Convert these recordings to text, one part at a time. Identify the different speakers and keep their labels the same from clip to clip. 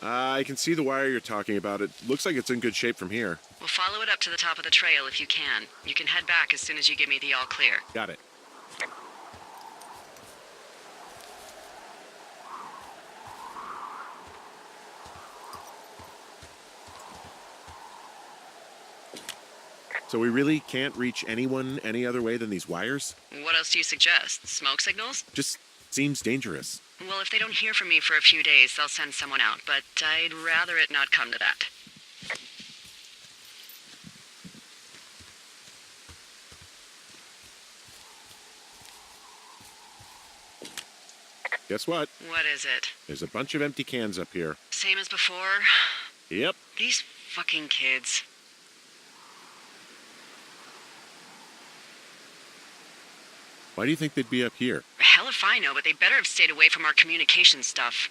Speaker 1: I can see the wire you're talking about. It looks like it's in good shape from here.
Speaker 2: We'll follow it up to the top of the trail if you can. You can head back as soon as you give me the all clear.
Speaker 1: Got it. So we really can't reach anyone any other way than these wires?
Speaker 2: What else do you suggest? Smoke signals?
Speaker 1: Just seems dangerous.
Speaker 2: Well, if they don't hear from me for a few days, they'll send someone out, but I'd rather it not come to that.
Speaker 1: Guess what?
Speaker 2: What is it?
Speaker 1: There's a bunch of empty cans up here.
Speaker 2: Same as before?
Speaker 1: Yep.
Speaker 2: These fucking kids.
Speaker 1: Why do you think they'd be up here?
Speaker 2: Hell if I know, but they better have stayed away from our communication stuff.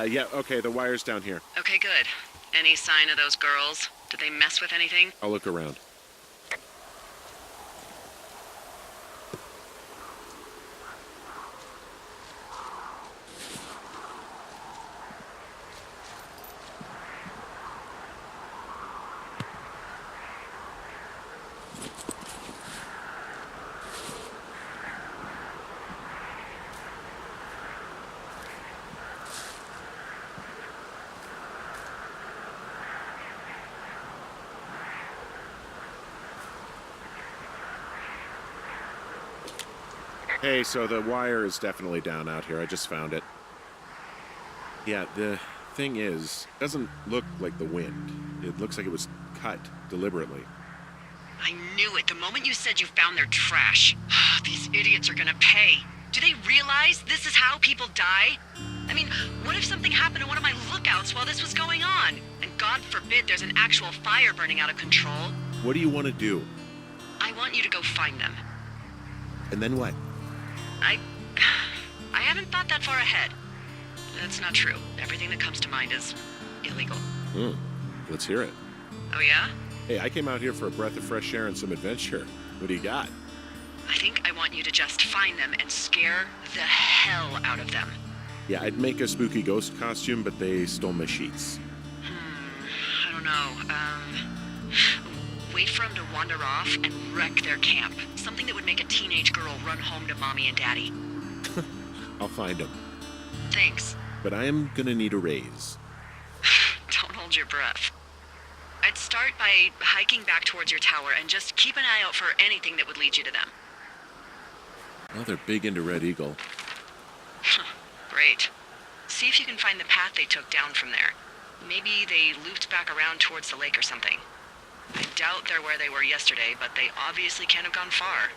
Speaker 1: Yeah, okay, the wire's down here.
Speaker 2: Okay, good. Any sign of those girls? Did they mess with anything?
Speaker 1: I'll look around. Hey, so the wire is definitely down out here. I just found it. Yeah, the thing is, it doesn't look like the wind. It looks like it was cut deliberately.
Speaker 2: I knew it the moment you said you found their trash. These idiots are gonna pay. Do they realize this is how people die? I mean, what if something happened to one of my lookouts while this was going on? And God forbid there's an actual fire burning out of control.
Speaker 1: What do you want to do?
Speaker 2: I want you to go find them.
Speaker 1: And then what?
Speaker 2: I haven't thought that far ahead. That's not true. Everything that comes to mind is illegal.
Speaker 1: Let's hear it.
Speaker 2: Oh yeah?
Speaker 1: Hey, I came out here for a breath of fresh air and some adventure. What do you got?
Speaker 2: I think I want you to just find them and scare the hell out of them.
Speaker 1: Yeah, I'd make a spooky ghost costume, but they stole my sheets.
Speaker 2: I don't know. Wait for them to wander off and wreck their camp. Something that would make a teenage girl run home to mommy and daddy.
Speaker 1: I'll find them.
Speaker 2: Thanks.
Speaker 1: But I am gonna need a raise.
Speaker 2: Don't hold your breath. I'd start by hiking back towards your tower and just keep an eye out for anything that would lead you to them.
Speaker 1: Well, they're big into Red Eagle.
Speaker 2: Great. See if you can find the path they took down from there. Maybe they looped back around towards the lake or something. I doubt they're where they were yesterday, but they obviously can't have gone far.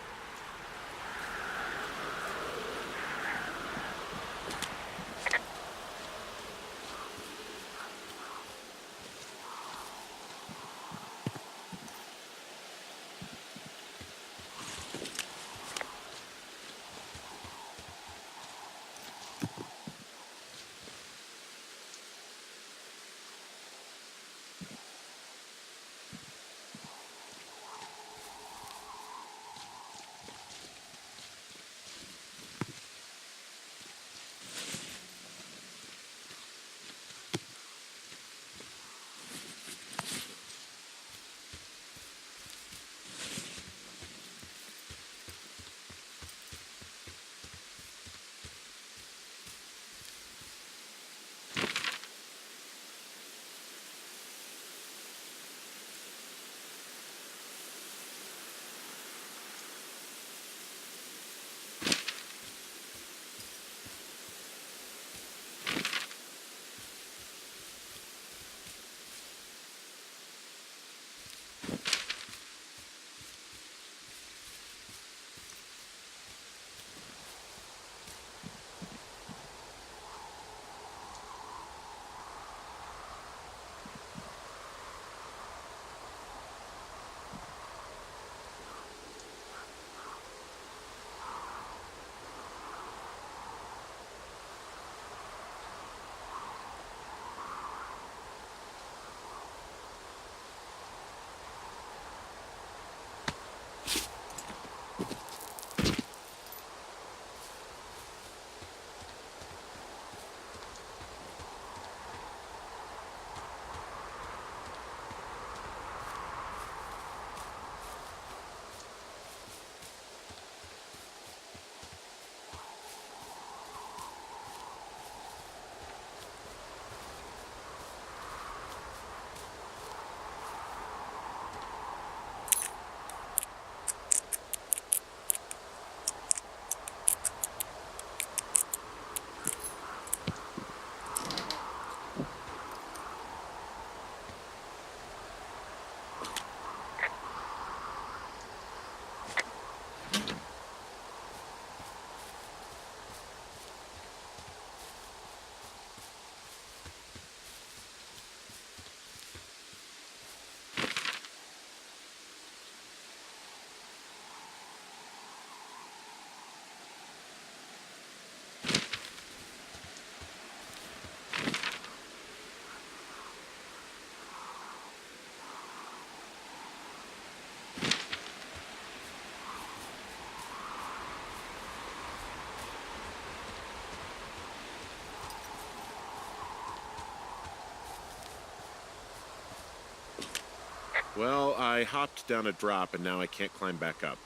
Speaker 1: Well, I hopped down a drop and now I can't climb back up.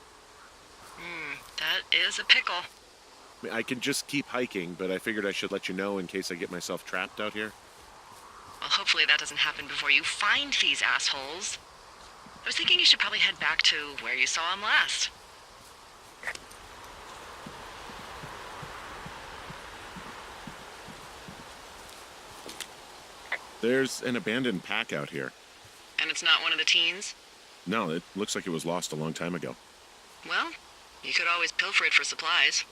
Speaker 2: That is a pickle.
Speaker 1: I mean, I can just keep hiking, but I figured I should let you know in case I get myself trapped out here.
Speaker 2: Well, hopefully that doesn't happen before you find these assholes. I was thinking you should probably head back to where you saw them last.
Speaker 1: There's an abandoned pack out here.
Speaker 2: And it's not one of the teens?
Speaker 1: No, it looks like it was lost a long time ago.
Speaker 2: Well, you could always pilfer it for supplies.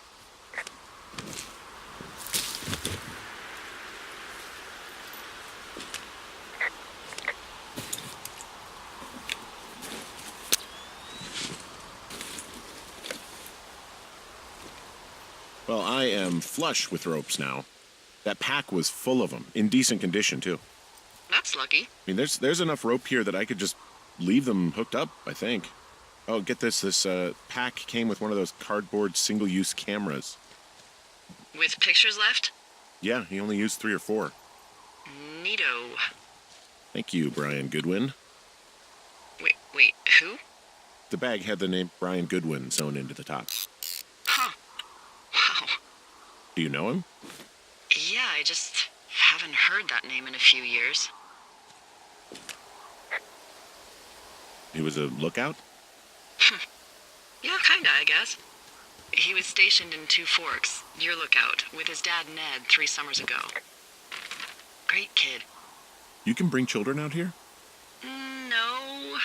Speaker 1: Well, I am flush with ropes now. That pack was full of them, in decent condition, too.
Speaker 2: That's lucky.
Speaker 1: I mean, there's enough rope here that I could just leave them hooked up, I think. Oh, get this. This pack came with one of those cardboard single-use cameras.
Speaker 2: With pictures left?
Speaker 1: Yeah, he only used 3 or 4.
Speaker 2: Neato.
Speaker 1: Thank you, Brian Goodwin.
Speaker 2: Wait, who?
Speaker 1: The bag had the name Brian Goodwin sewn into the top.
Speaker 2: Huh. Wow.
Speaker 1: Do you know him?
Speaker 2: Yeah, I just haven't heard that name in a few years.
Speaker 1: He was a lookout?
Speaker 2: Yeah, kinda, I guess. He was stationed in Two Forks, your lookout, with his dad Ned 3 summers ago. Great kid.
Speaker 1: You can bring children out here?
Speaker 2: No.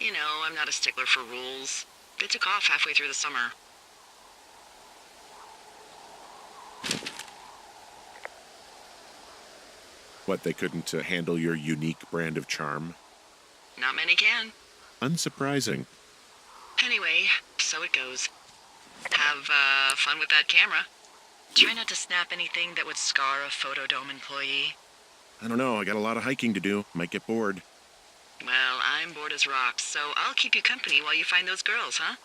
Speaker 2: You know, I'm not a stickler for rules. They took off halfway through the summer.
Speaker 1: What, they couldn't handle your unique brand of charm?
Speaker 2: Not many can.
Speaker 1: Unsurprising.
Speaker 2: Anyway, so it goes. Have fun with that camera. Try not to snap anything that would scar a Photodome employee.
Speaker 1: I don't know, I got a lot of hiking to do. Might get bored.
Speaker 2: Well, I'm bored as rocks, so I'll keep you company while you find those girls, huh?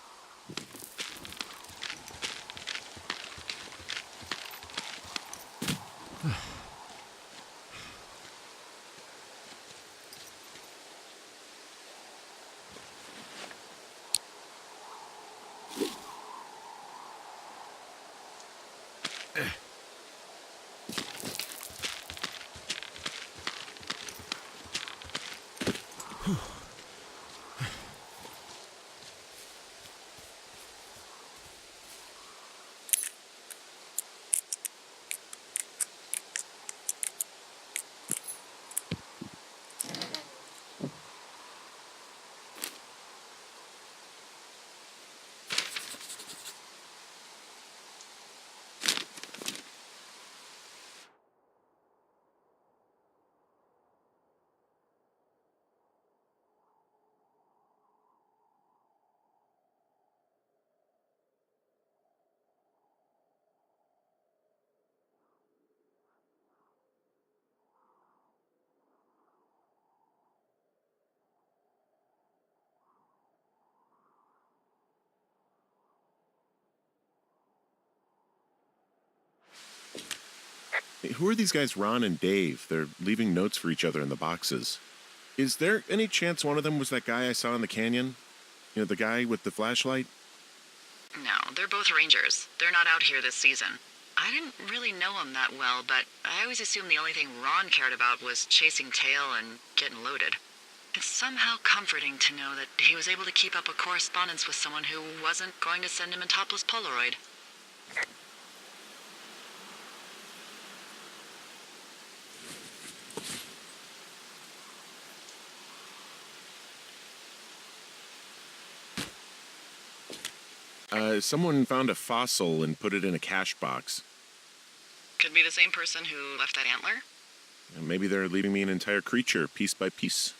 Speaker 1: Hey, who are these guys, Ron and Dave? They're leaving notes for each other in the boxes. Is there any chance one of them was that guy I saw in the canyon? You know, the guy with the flashlight?
Speaker 2: No, they're both rangers. They're not out here this season. I didn't really know him that well, but I always assumed the only thing Ron cared about was chasing tail and getting loaded. It's somehow comforting to know that he was able to keep up a correspondence with someone who wasn't going to send him a topless Polaroid.
Speaker 1: Someone found a fossil and put it in a cash box.
Speaker 2: Could be the same person who left that antler?
Speaker 1: Maybe they're leaving me an entire creature, piece by piece.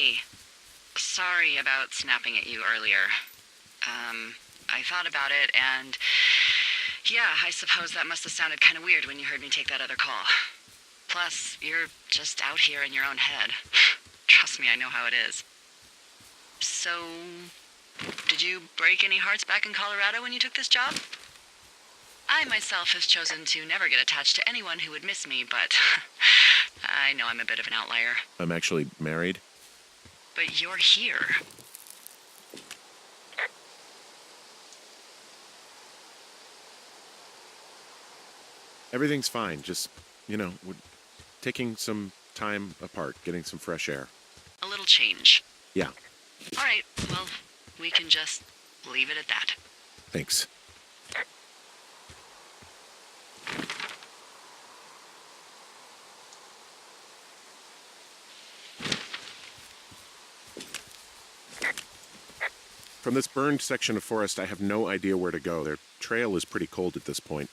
Speaker 2: Hey, sorry about snapping at you earlier. I thought about it, and yeah, I suppose that must have sounded kind of weird when you heard me take that other call. Plus, you're just out here in your own head. Trust me, I know how it is. So, did you break any hearts back in Colorado when you took this job? I myself have chosen to never get attached to anyone who would miss me, but I know I'm a bit of an outlier.
Speaker 1: I'm actually married.
Speaker 2: But you're here.
Speaker 1: Everything's fine. Just, we're taking some time apart, getting some fresh air.
Speaker 2: A little change.
Speaker 1: Yeah,
Speaker 2: All right, well, we can just leave it at that.
Speaker 1: thanks. From this burned section of forest, I have no idea where to go. Their trail is pretty cold at this point.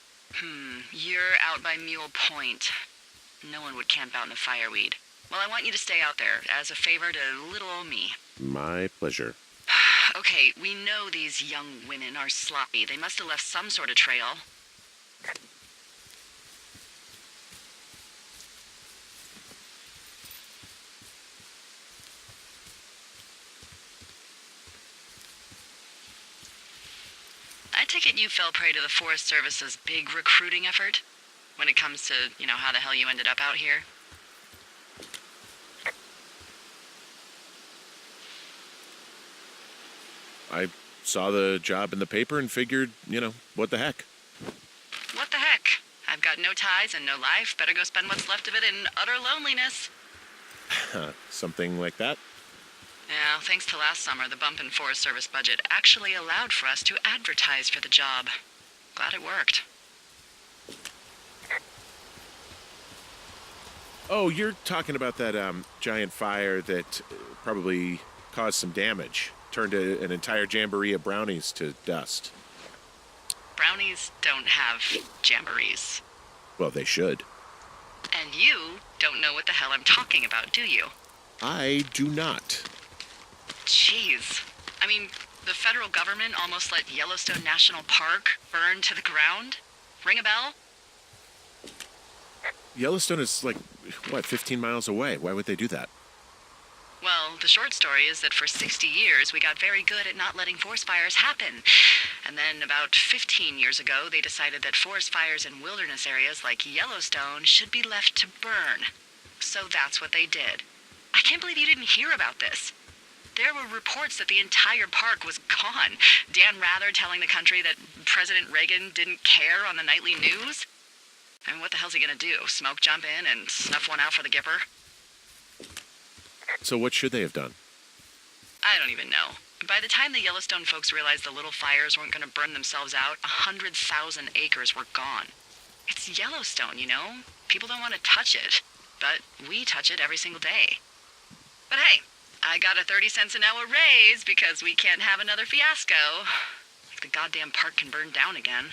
Speaker 2: You're out by Mule Point. No one would camp out in the fireweed. Well, I want you to stay out there as a favor to little old me.
Speaker 1: My pleasure.
Speaker 2: Okay, we know these young women are sloppy. They must have left some sort of trail. I take it you fell prey to the Forest Service's big recruiting effort? When it comes to, how the hell you ended up out here?
Speaker 1: I saw the job in the paper and figured, what the heck.
Speaker 2: What the heck? I've got no ties and no life. Better go spend what's left of it in utter loneliness.
Speaker 1: Something like that.
Speaker 2: Yeah, thanks to last summer, the bump in Forest Service budget actually allowed for us to advertise for the job. Glad it worked.
Speaker 1: Oh, you're talking about that giant fire that probably caused some damage. Turned an entire jamboree of brownies to dust.
Speaker 2: Brownies don't have jamborees.
Speaker 1: Well, they should.
Speaker 2: And you don't know what the hell I'm talking about, do you?
Speaker 1: I do not.
Speaker 2: Jeez. I mean, the federal government almost let Yellowstone National Park burn to the ground? Ring a bell?
Speaker 1: Yellowstone is 15 miles away. Why would they do that?
Speaker 2: Well, the short story is that for 60 years, we got very good at not letting forest fires happen. And then about 15 years ago, they decided that forest fires in wilderness areas like Yellowstone should be left to burn. So that's what they did. I can't believe you didn't hear about this. There were reports that the entire park was gone. Dan Rather telling the country that President Reagan didn't care on the nightly news. I mean, what the hell's he gonna do? Smoke jump in and snuff one out for the Gipper?
Speaker 1: So what should they have done?
Speaker 2: I don't even know. By the time the Yellowstone folks realized the little fires weren't gonna burn themselves out, 100,000 acres were gone. It's Yellowstone, People don't want to touch it. But we touch it every single day. But hey, I got a 30 cents an hour raise because we can't have another fiasco. Like the goddamn park can burn down again.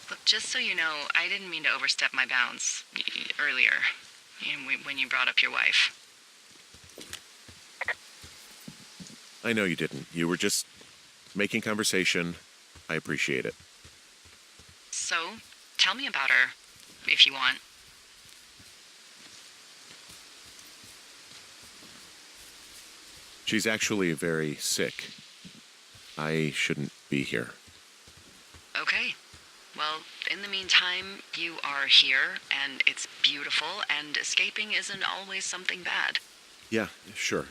Speaker 2: Look, just so you know, I didn't mean to overstep my bounds earlier when you brought up your wife.
Speaker 1: I know you didn't. You were just making conversation. I appreciate it.
Speaker 2: So, tell me about her, if you want.
Speaker 1: She's actually very sick. I shouldn't be here.
Speaker 2: Okay. Well, in the meantime, you are here, and it's beautiful, and escaping isn't always something bad.
Speaker 1: Yeah, sure.